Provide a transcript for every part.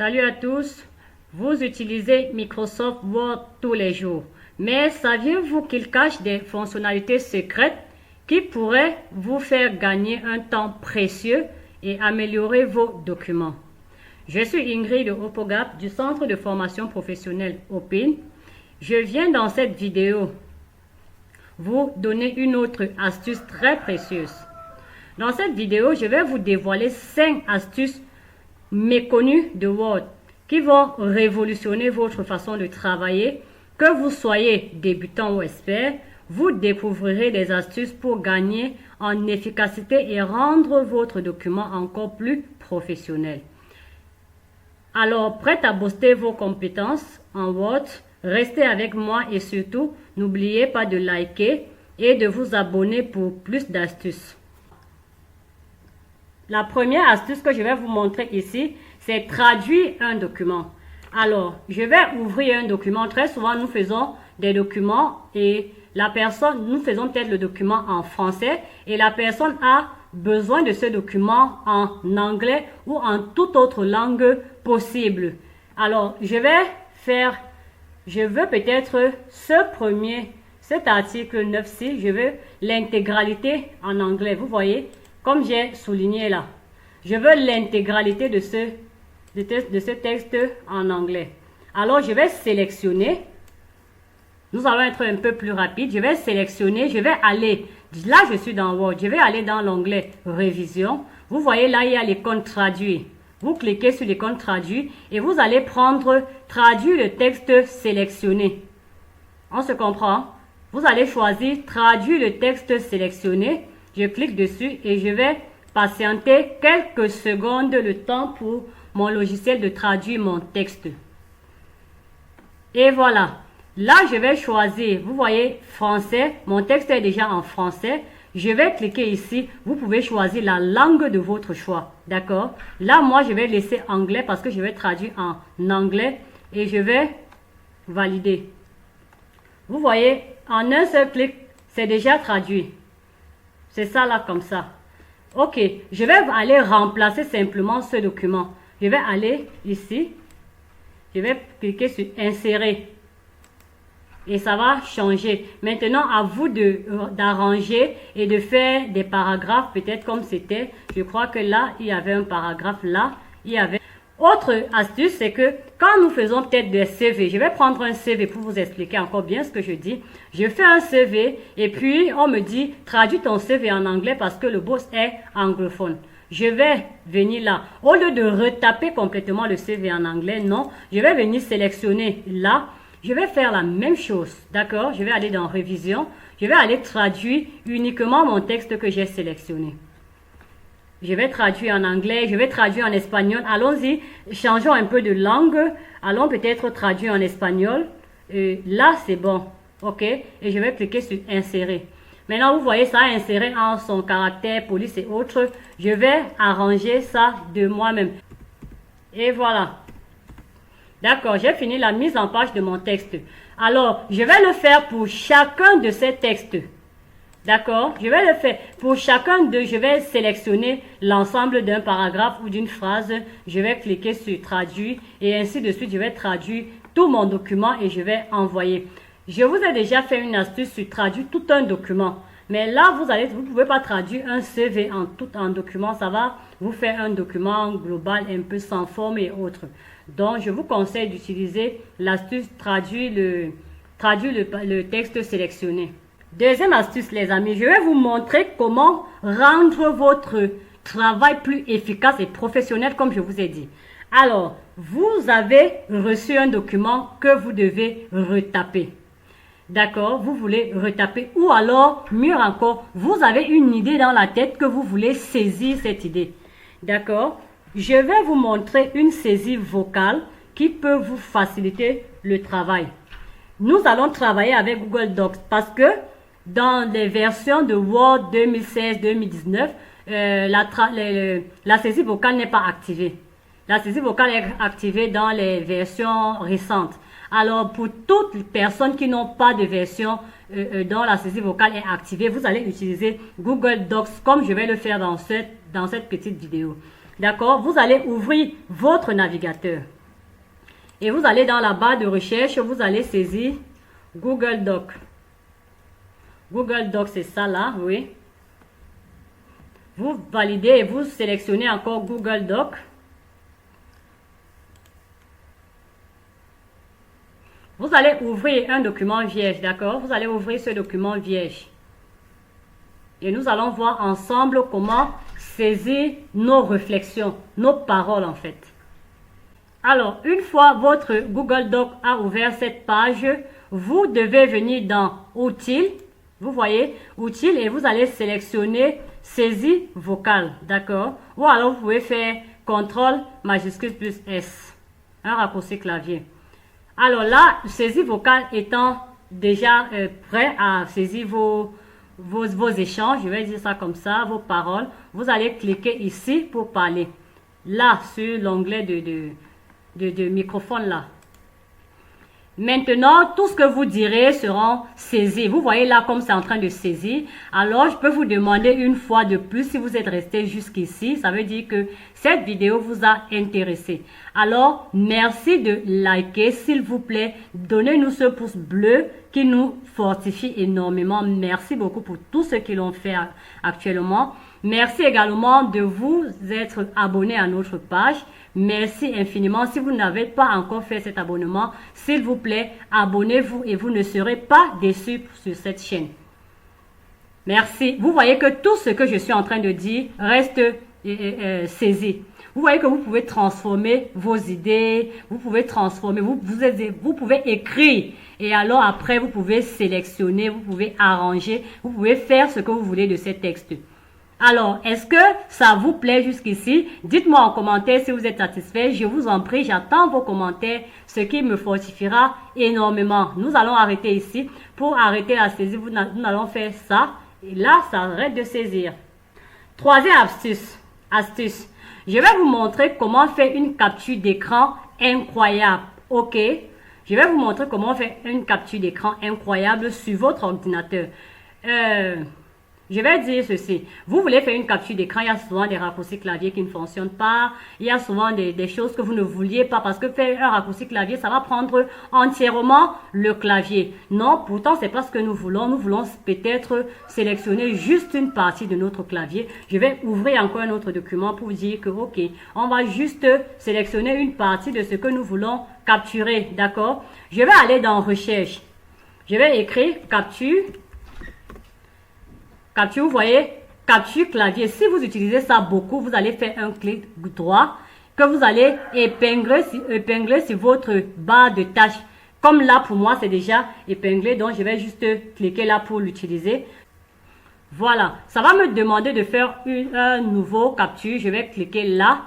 Salut à tous, vous utilisez Microsoft Word tous les jours, mais saviez-vous qu'il cache des fonctionnalités secrètes qui pourraient vous faire gagner un temps précieux et améliorer vos documents? Je suis Ingrid Opogap du Centre de formation professionnelle OPIN. Je viens dans cette vidéo vous donner une autre astuce très précieuse. Dans cette vidéo, je vais vous dévoiler 5 astuces méconnues de Word qui vont révolutionner votre façon de travailler. Que vous soyez débutant ou expert, vous découvrirez des astuces pour gagner en efficacité et rendre votre document encore plus professionnel. Alors, prête à booster vos compétences en Word? Restez avec moi et surtout, n'oubliez pas de liker et de vous abonner pour plus d'astuces. La première astuce que je vais vous montrer ici, c'est traduire un document. Alors, je vais ouvrir un document. Très souvent, nous faisons des documents et nous faisons peut-être le document en français et la personne a besoin de ce document en anglais ou en toute autre langue possible. Alors, je veux peut-être cet article 9.6, je veux l'intégralité en anglais. Vous voyez, comme j'ai souligné là, je veux l'intégralité de ce texte en anglais. Alors, je vais sélectionner. Nous allons être un peu plus rapide. Je vais sélectionner. Je vais aller. Là, je suis dans Word. Je vais aller dans l'onglet Révision. Vous voyez là, il y a l'icône Traduire. Vous cliquez sur l'icône Traduire et vous allez prendre Traduire le texte sélectionné. On se comprend? Vous allez choisir Traduire le texte sélectionné. Je clique dessus et je vais patienter quelques secondes le temps pour mon logiciel de traduire mon texte. Et voilà. Là, je vais choisir, vous voyez, français. Mon texte est déjà en français. Je vais cliquer ici. Vous pouvez choisir la langue de votre choix. D'accord? Là, moi, je vais laisser anglais parce que je vais traduire en anglais. Et je vais valider. Vous voyez, en un seul clic, c'est déjà traduit. C'est ça là, comme ça. Ok, je vais aller remplacer simplement ce document. Je vais aller ici. Je vais cliquer sur Insérer. Et ça va changer. Maintenant, à vous d'arranger et de faire des paragraphes, peut-être comme c'était. Je crois que là, il y avait un paragraphe là. Il y avait... Autre astuce, c'est que quand nous faisons peut-être des CV, je vais prendre un CV pour vous expliquer encore bien ce que je dis. Je fais un CV et puis on me dit, traduis ton CV en anglais parce que le boss est anglophone. Je vais venir là. Au lieu de retaper complètement le CV en anglais, non. Je vais venir sélectionner là. Je vais faire la même chose. D'accord? Je vais aller dans Révision. Je vais aller traduire uniquement mon texte que j'ai sélectionné. Je vais traduire en anglais, je vais traduire en espagnol. Allons-y, changeons un peu de langue. Allons peut-être traduire en espagnol. Là, c'est bon. OK? Et je vais cliquer sur Insérer. Maintenant, vous voyez, ça a inséré en son caractère, police et autres. Je vais arranger ça de moi-même. Et voilà. D'accord, j'ai fini la mise en page de mon texte. Alors, je vais le faire pour chacun de ces textes. D'accord? Je vais le faire. Pour chacun d'eux, je vais sélectionner l'ensemble d'un paragraphe ou d'une phrase. Je vais cliquer sur Traduire et ainsi de suite, je vais traduire tout mon document et je vais envoyer. Je vous ai déjà fait une astuce sur traduire tout un document. Mais là, vous ne pouvez pas traduire un CV en document. Ça va vous faire un document global un peu sans forme et autres. Donc, je vous conseille d'utiliser l'astuce traduire le texte sélectionné. Deuxième astuce, les amis, je vais vous montrer comment rendre votre travail plus efficace et professionnel, comme je vous ai dit. Alors, vous avez reçu un document que vous devez retaper. D'accord? Vous voulez retaper ou alors, mieux encore, vous avez une idée dans la tête que vous voulez saisir cette idée. D'accord? Je vais vous montrer une saisie vocale qui peut vous faciliter le travail. Nous allons travailler avec Google Docs parce que dans les versions de Word 2016-2019, la saisie vocale n'est pas activée. La saisie vocale est activée dans les versions récentes. Alors, pour toutes les personnes qui n'ont pas de version dont la saisie vocale est activée, vous allez utiliser Google Docs comme je vais le faire dans cette petite vidéo. D'accord? Vous allez ouvrir votre navigateur. Et vous allez dans la barre de recherche, vous allez saisir Google Doc. Google Doc, c'est ça là, oui. Vous validez et vous sélectionnez encore Google Doc. Vous allez ouvrir un document vierge, d'accord? Vous allez ouvrir ce document vierge. Et nous allons voir ensemble comment saisir nos réflexions, nos paroles en fait. Alors, une fois votre Google Doc a ouvert cette page, vous devez venir dans Outils. Vous voyez, Outils et vous allez sélectionner Saisie vocale, d'accord? Ou alors vous pouvez faire CTRL majuscule plus S, un raccourci clavier. Alors là, Saisie vocale étant déjà prêt à saisir vos échanges, je vais dire ça comme ça, vos paroles, vous allez cliquer ici pour parler. Là, sur l'onglet de microphone là. Maintenant, tout ce que vous direz sera saisi. Vous voyez là comme c'est en train de saisir. Alors, je peux vous demander une fois de plus si vous êtes resté jusqu'ici. Ça veut dire que cette vidéo vous a intéressé. Alors, merci de liker, s'il vous plaît. Donnez-nous ce pouce bleu qui nous fortifie énormément. Merci beaucoup pour tous ceux qui l'ont fait actuellement. Merci également de vous être abonné à notre page. Merci infiniment. Si vous n'avez pas encore fait cet abonnement, s'il vous plaît, abonnez-vous et vous ne serez pas déçus sur cette chaîne. Merci. Vous voyez que tout ce que je suis en train de dire reste saisi. Vous voyez que vous pouvez transformer vos idées, vous pouvez transformer, vous pouvez écrire et alors après vous pouvez sélectionner, vous pouvez arranger, vous pouvez faire ce que vous voulez de ces textes. Alors, est-ce que ça vous plaît jusqu'ici? Dites-moi en commentaire si vous êtes satisfait. Je vous en prie, j'attends vos commentaires, ce qui me fortifiera énormément. Nous allons arrêter ici. Pour arrêter la saisie, nous allons faire ça. Et là, ça arrête de saisir. Troisième astuce. Je vais vous montrer comment faire une capture d'écran incroyable. Ok? Je vais vous montrer comment faire une capture d'écran incroyable sur votre ordinateur. Je vais dire ceci. Vous voulez faire une capture d'écran, il y a souvent des raccourcis clavier qui ne fonctionnent pas. Il y a souvent des choses que vous ne vouliez pas parce que faire un raccourci clavier, ça va prendre entièrement le clavier. Non, pourtant, c'est pas ce que nous voulons. Nous voulons peut-être sélectionner juste une partie de notre clavier. Je vais ouvrir encore un autre document pour vous dire que, ok, on va juste sélectionner une partie de ce que nous voulons capturer. D'accord? Je vais aller dans Recherche. Je vais écrire capture. Capture, vous voyez, capture clavier. Si vous utilisez ça beaucoup, vous allez faire un clic droit que vous allez épingler sur votre barre de tâches. Comme là, pour moi, c'est déjà épinglé, donc je vais juste cliquer là pour l'utiliser. Voilà, ça va me demander de faire un nouveau capture. Je vais cliquer là.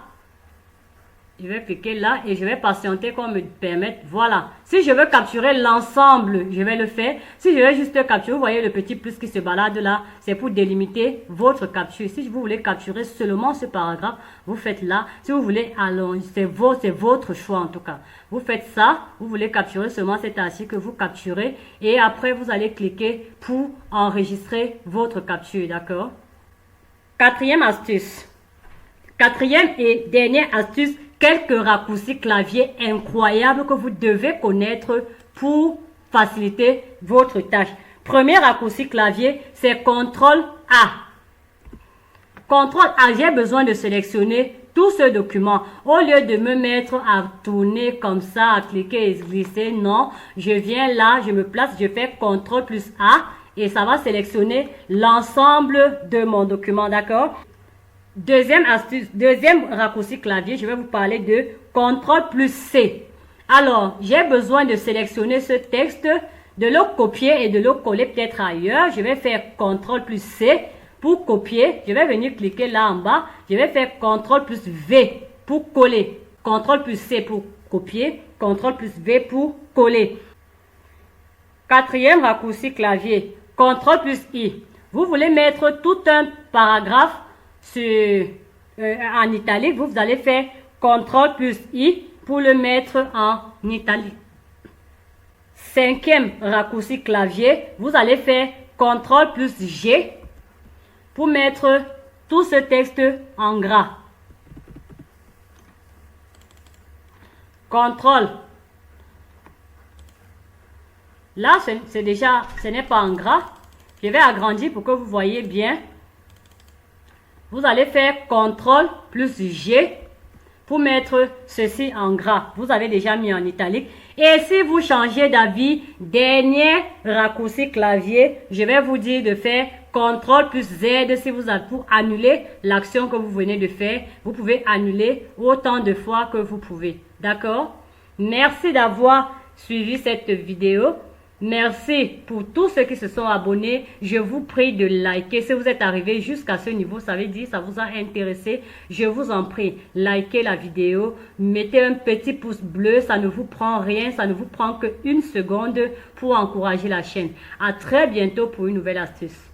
Je vais cliquer là et je vais patienter qu'on me permette. Voilà. Si je veux capturer l'ensemble, je vais le faire. Si je veux juste capturer, vous voyez le petit plus qui se balade là, c'est pour délimiter votre capture. Si vous voulez capturer seulement ce paragraphe, vous faites là. Si vous voulez allonger, c'est votre choix en tout cas. Vous faites ça, vous voulez capturer seulement cet article que vous capturez et après vous allez cliquer pour enregistrer votre capture, d'accord? Quatrième astuce. Quatrième et dernière astuce. Quelques raccourcis clavier incroyables que vous devez connaître pour faciliter votre tâche. Premier raccourci clavier, c'est CTRL A. CTRL A, j'ai besoin de sélectionner tout ce document. Au lieu de me mettre à tourner comme ça, à cliquer et glisser, non. Je viens là, je me place, je fais CTRL plus A et ça va sélectionner l'ensemble de mon document, d'accord? Deuxième astuce, deuxième raccourci clavier, je vais vous parler de CTRL plus C. Alors, j'ai besoin de sélectionner ce texte, de le copier et de le coller peut-être ailleurs. Je vais faire CTRL plus C pour copier. Je vais venir cliquer là en bas. Je vais faire CTRL plus V pour coller. CTRL plus C pour copier. CTRL plus V pour coller. Quatrième raccourci clavier, CTRL plus I. Vous voulez mettre tout un paragraphe en italique, vous allez faire CTRL plus I pour le mettre en italique. Cinquième raccourci clavier, vous allez faire CTRL plus G pour mettre tout ce texte en gras. contrôle. Là, c'est déjà, ce n'est pas en gras. Je vais agrandir pour que vous voyez bien. Vous allez faire CTRL plus G pour mettre ceci en gras. Vous avez déjà mis en italique. Et si vous changez d'avis, dernier raccourci clavier, je vais vous dire de faire CTRL plus Z si vous avez pour annuler l'action que vous venez de faire. Vous pouvez annuler autant de fois que vous pouvez. D'accord? Merci d'avoir suivi cette vidéo. Merci pour tous ceux qui se sont abonnés. Je vous prie de liker. Si vous êtes arrivé jusqu'à ce niveau, ça veut dire que ça vous a intéressé. Je vous en prie, likez la vidéo. Mettez un petit pouce bleu. Ça ne vous prend rien. Ça ne vous prend que 1 seconde pour encourager la chaîne. À très bientôt pour une nouvelle astuce.